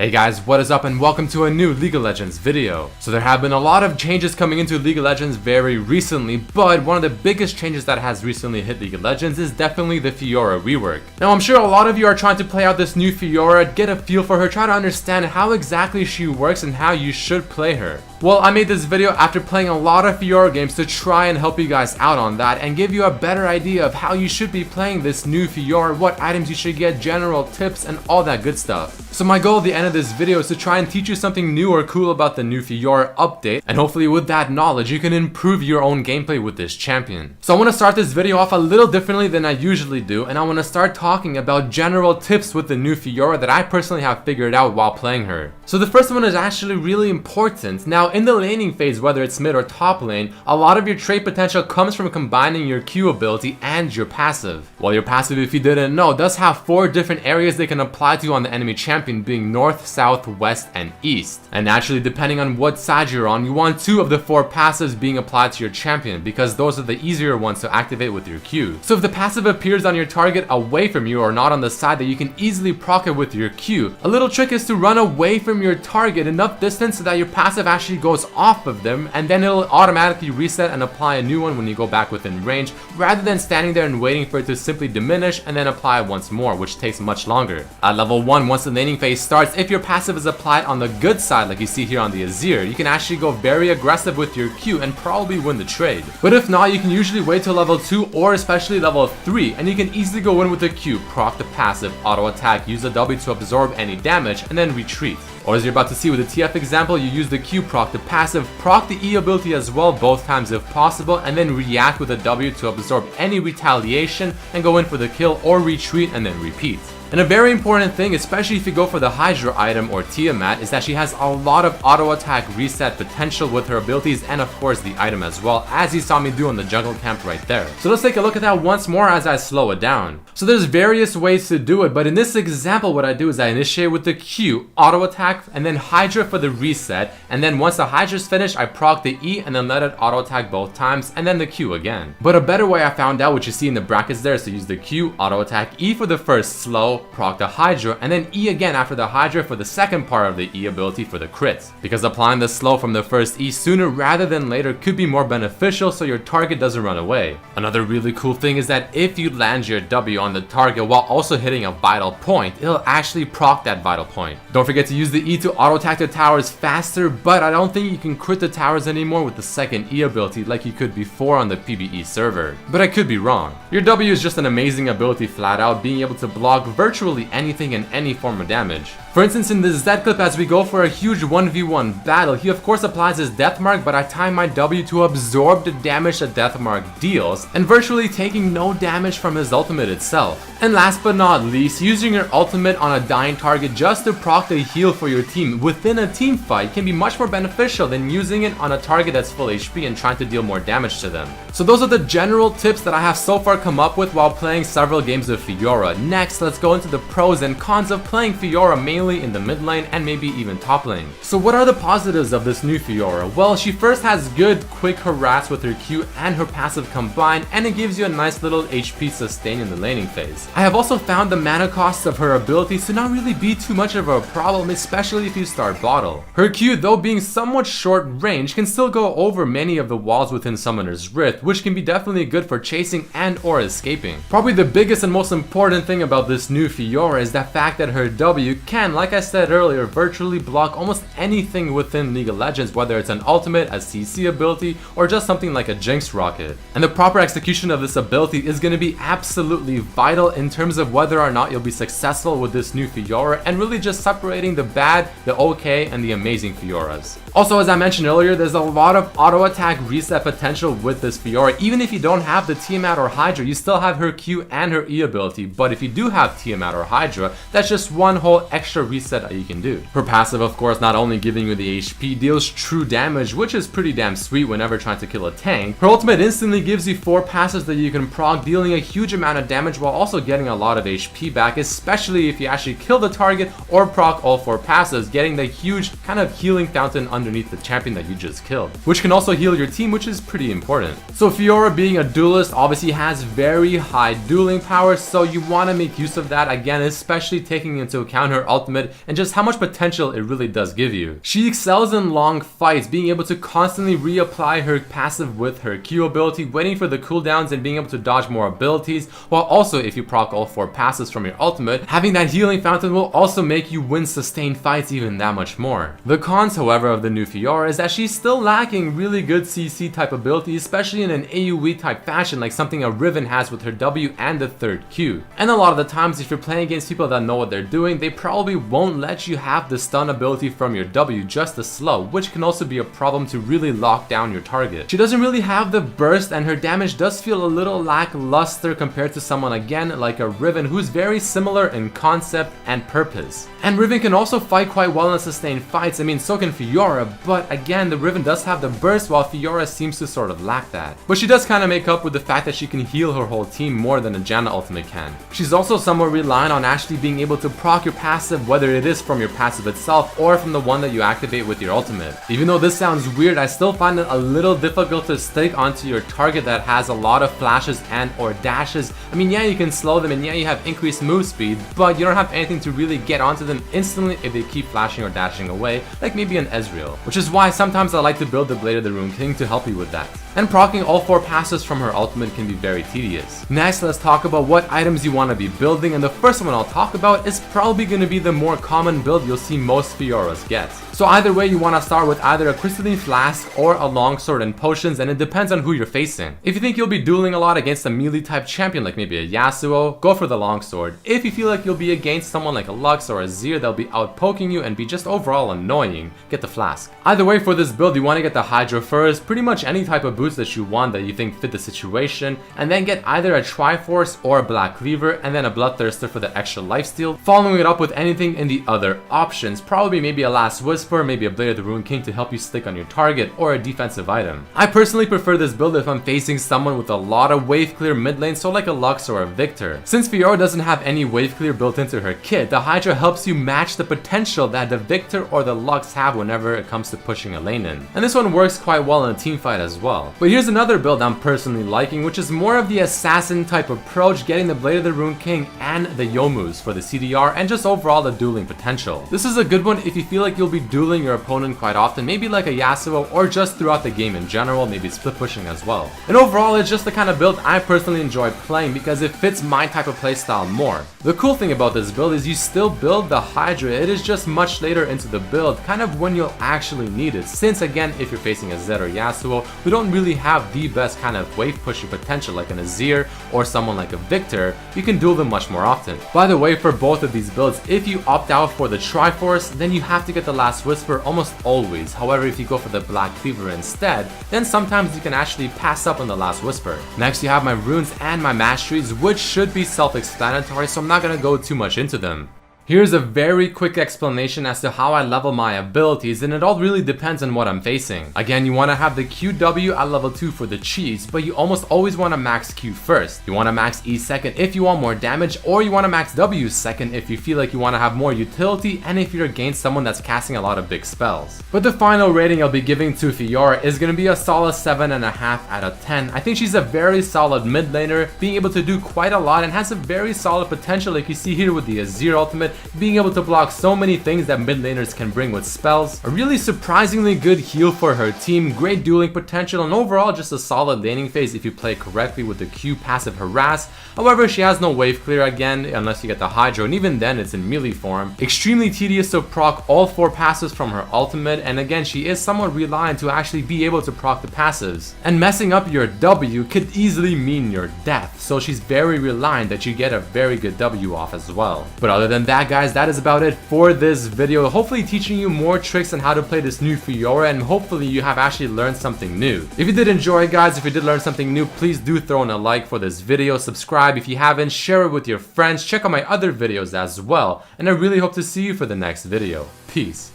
Hey guys, what is up and welcome to a new League of Legends video. So there have been a lot of changes coming into League of Legends very recently, but one of the biggest changes that has recently hit League of Legends is definitely the Fiora rework. Now I'm sure a lot of you are trying to play out this new Fiora, get a feel for her, try to understand how exactly she works and how you should play her. Well, I made this video after playing a lot of Fiora games to try and help you guys out on that and give you a better idea of how you should be playing this new Fiora, what items you should get, general tips, and all that good stuff. So my goal at the end of this video is to try and teach you something new or cool about the new Fiora update, and hopefully with that knowledge you can improve your own gameplay with this champion. So I want to start this video off a little differently than I usually do, and I want to start talking about general tips with the new Fiora that I personally have figured out while playing her. So the first one is actually really important. Now in the laning phase, whether it's mid or top lane, a lot of your trait potential comes from combining your Q ability and your passive. Well, your passive, if you didn't know, does have 4 different areas they can apply to on the enemy champion, being north, south, west, and east. And naturally, depending on what side you're on, you want 2 of the 4 passives being applied to your champion, because those are the easier ones to activate with your Q. So if the passive appears on your target away from you or not on the side that you can easily proc it with your Q, a little trick is to run away from your target enough distance so that your passive actually goes off of them, and then it'll automatically reset and apply a new one when you go back within range, rather than standing there and waiting for it to simply diminish and then apply once more, which takes much longer. At level 1, once the laning phase starts, if your passive is applied on the good side like you see here on the Azir, you can actually go very aggressive with your Q and probably win the trade. But if not, you can usually wait till level 2 or especially level 3, and you can easily go in with the Q, proc the passive, auto attack, use the W to absorb any damage, and then retreat. Or as you're about to see with the TF example, you use the Q, proc the passive, proc the E ability as well both times if possible, and then react with a W to absorb any retaliation and go in for the kill or retreat and then repeat. And a very important thing, especially if you go for the Hydra item or Tiamat, is that she has a lot of auto attack reset potential with her abilities and of course the item as well, as you saw me do in the jungle camp right there. So let's take a look at that once more as I slow it down. So there's various ways to do it, but in this example what I do is I initiate with the Q, auto attack, and then Hydra for the reset, and then once the Hydra's finished I proc the E and then let it auto attack both times, and then the Q again. But a better way I found out, which you see in the brackets there, is to use the Q, auto attack, E for the first slow, proc the Hydra, and then E again after the Hydra for the second part of the E ability for the crits. Because applying the slow from the first E sooner rather than later could be more beneficial so your target doesn't run away. Another really cool thing is that if you land your W on the target while also hitting a vital point, it'll actually proc that vital point. Don't forget to use the E to auto attack the towers faster, but I don't think you can crit the towers anymore with the second E ability like you could before on the PvE server. But I could be wrong. Your W is just an amazing ability flat out, being able to block virtually anything and any form of damage. For instance, in this Z clip, as we go for a huge 1v1 battle, he of course applies his death mark, but I time my W to absorb the damage the death mark deals, and virtually taking no damage from his ultimate itself. And last but not least, using your ultimate on a dying target just to proc the heal for your team within a team fight can be much more beneficial than using it on a target that's full HP and trying to deal more damage to them. So those are the general tips that I have so far come up with while playing several games of Fiora. Next, let's go into the pros and cons of playing Fiora mainly in the mid lane and maybe even top lane. So what are the positives of this new Fiora? Well, she first has good quick harass with her Q and her passive combined, and it gives you a nice little HP sustain in the laning phase. I have also found the mana costs of her abilities to not really be too much of a problem, especially if you start bottle. Her Q, though being somewhat short range, can still go over many of the walls within Summoner's Rift, which can be definitely good for chasing and or escaping. Probably the biggest and most important thing about this new Fiora is the fact that her W can, like I said earlier, virtually block almost anything within League of Legends, whether it's an ultimate, a CC ability, or just something like a Jinx rocket. And the proper execution of this ability is going to be absolutely vital in terms of whether or not you'll be successful with this new Fiora, and really just separating the bad, the okay, and the amazing Fioras. Also, as I mentioned earlier, there's a lot of auto attack reset potential with this Fiora. Even if you don't have the Tiamat or Hydra, you still have her Q and her E ability, but if you do have Tiamat or Hydra, that's just one whole extra reset that you can do. Her passive, of course, not only giving you the HP, deals true damage, which is pretty damn sweet whenever trying to kill a tank. Her ultimate instantly gives you 4 passes that you can proc, dealing a huge amount of damage while also getting a lot of HP back, especially if you actually kill the target or proc all 4 passes, getting the huge kind of healing fountain underneath the champion that you just killed, which can also heal your team, which is pretty important. So Fiora, being a duelist, obviously has very high dueling power, so you want to make use of that, again, especially taking into account her ultimate ultimate and just how much potential it really does give you. She excels in long fights, being able to constantly reapply her passive with her Q ability, waiting for the cooldowns and being able to dodge more abilities, while also if you proc all 4 passives from your ultimate, having that healing fountain will also make you win sustained fights even that much more. The cons, however, of the new Fiora is that she's still lacking really good CC type abilities, especially in an AoE type fashion like something a Riven has with her W and the 3rd Q. And a lot of the times if you're playing against people that know what they're doing, they probably won't let you have the stun ability from your W just as slow, which can also be a problem to really lock down your target. She doesn't really have the burst and her damage does feel a little lackluster compared to someone again like a Riven who's very similar in concept and purpose. And Riven can also fight quite well in sustained fights, I mean so can Fiora, but again the Riven does have the burst while Fiora seems to sort of lack that. But she does kind of make up with the fact that she can heal her whole team more than a Janna ultimate can. She's also somewhat reliant on actually being able to proc your passive, whether it is from your passive itself or from the one that you activate with your ultimate. Even though this sounds weird, I still find it a little difficult to stick onto your target that has a lot of flashes and or dashes. I mean, yeah, you can slow them and yeah, you have increased move speed, but you don't have anything to really get onto them instantly if they keep flashing or dashing away, like maybe an Ezreal. Which is why sometimes I like to build the Blade of the Rune King to help you with that. And proccing all 4 passes from her ultimate can be very tedious. Next, let's talk about what items you want to be building, and the first one I'll talk about is probably going to be the more common build you'll see most Fioras get. So either way, you want to start with either a crystalline flask or a longsword and potions, and it depends on who you're facing. If you think you'll be dueling a lot against a melee type champion like maybe a Yasuo, go for the longsword. If you feel like you'll be against someone like a Lux or a Zir that'll be out poking you and be just overall annoying, get the flask. Either way, for this build you want to get the Hydra first, pretty much any type of boots that you want that you think fit the situation, and then get either a Triforce or a Black Cleaver and then a Bloodthirster for the extra lifesteal, following it up with anything in the other options, probably maybe a Last Whisper, maybe a Blade of the Rune King to help you stick on your target, or a defensive item. I personally prefer this build if I'm facing someone with a lot of wave clear mid lane, so like a Lux or a Victor. Since Fiora doesn't have any wave clear built into her kit, the Hydra helps you match the potential that the Victor or the Lux have whenever it comes to pushing a lane in. And this one works quite well in a team fight as well. But here's another build I'm personally liking, which is more of the assassin type approach, getting the Blade of the Rune King and the Yomus for the CDR and just overall the dueling potential. This is a good one if you feel like you'll be dueling your opponent quite often, maybe like a Yasuo or just throughout the game in general, maybe split pushing as well. And overall it's just the kind of build I personally enjoy playing because it fits my type of playstyle more. The cool thing about this build is you still build the Hydra, it is just much later into the build, kind of when you'll actually need it, since again if you're facing a Zed or Yasuo who don't really have the best kind of wave pushing potential like an Azir or someone like a Victor, you can duel them much more often. By the way, for both of these builds, if you opt out for the Triforce, then you have to get the Last Whisper almost always. However, if you go for the Black Cleaver instead, then sometimes you can actually pass up on the Last Whisper. Next, you have my runes and my masteries, which should be self-explanatory, so I'm not gonna go too much into them. Here's a very quick explanation as to how I level my abilities, and it all really depends on what I'm facing. Again, you want to have the QW at level 2 for the cheese, but you almost always want to max Q first. You want to max E second if you want more damage, or you want to max W second if you feel like you want to have more utility and if you're against someone that's casting a lot of big spells. But the final rating I'll be giving to Fiora is going to be a solid 7.5 out of 10. I think she's a very solid mid laner, being able to do quite a lot and has a very solid potential like you see here with the Azir ultimate, being able to block so many things that mid laners can bring with spells, a really surprisingly good heal for her team, great dueling potential, and overall just a solid laning phase if you play correctly with the Q passive Harass. However, she has no wave clear again unless you get the Hydro, and even then it's in melee form. Extremely tedious to proc all 4 passes from her ultimate, and again she is somewhat reliant to actually be able to proc the passives. And messing up your W could easily mean your death, so she's very reliant that you get a very good W off as well. But other than that guys, that is about it for this video. Hopefully teaching you more tricks on how to play this new Fiora, and hopefully you have actually learned something new. If you did enjoy guys, if you did learn something new, please do throw in a like for this video, subscribe if you haven't, share it with your friends, check out my other videos as well, and I really hope to see you for the next video. Peace.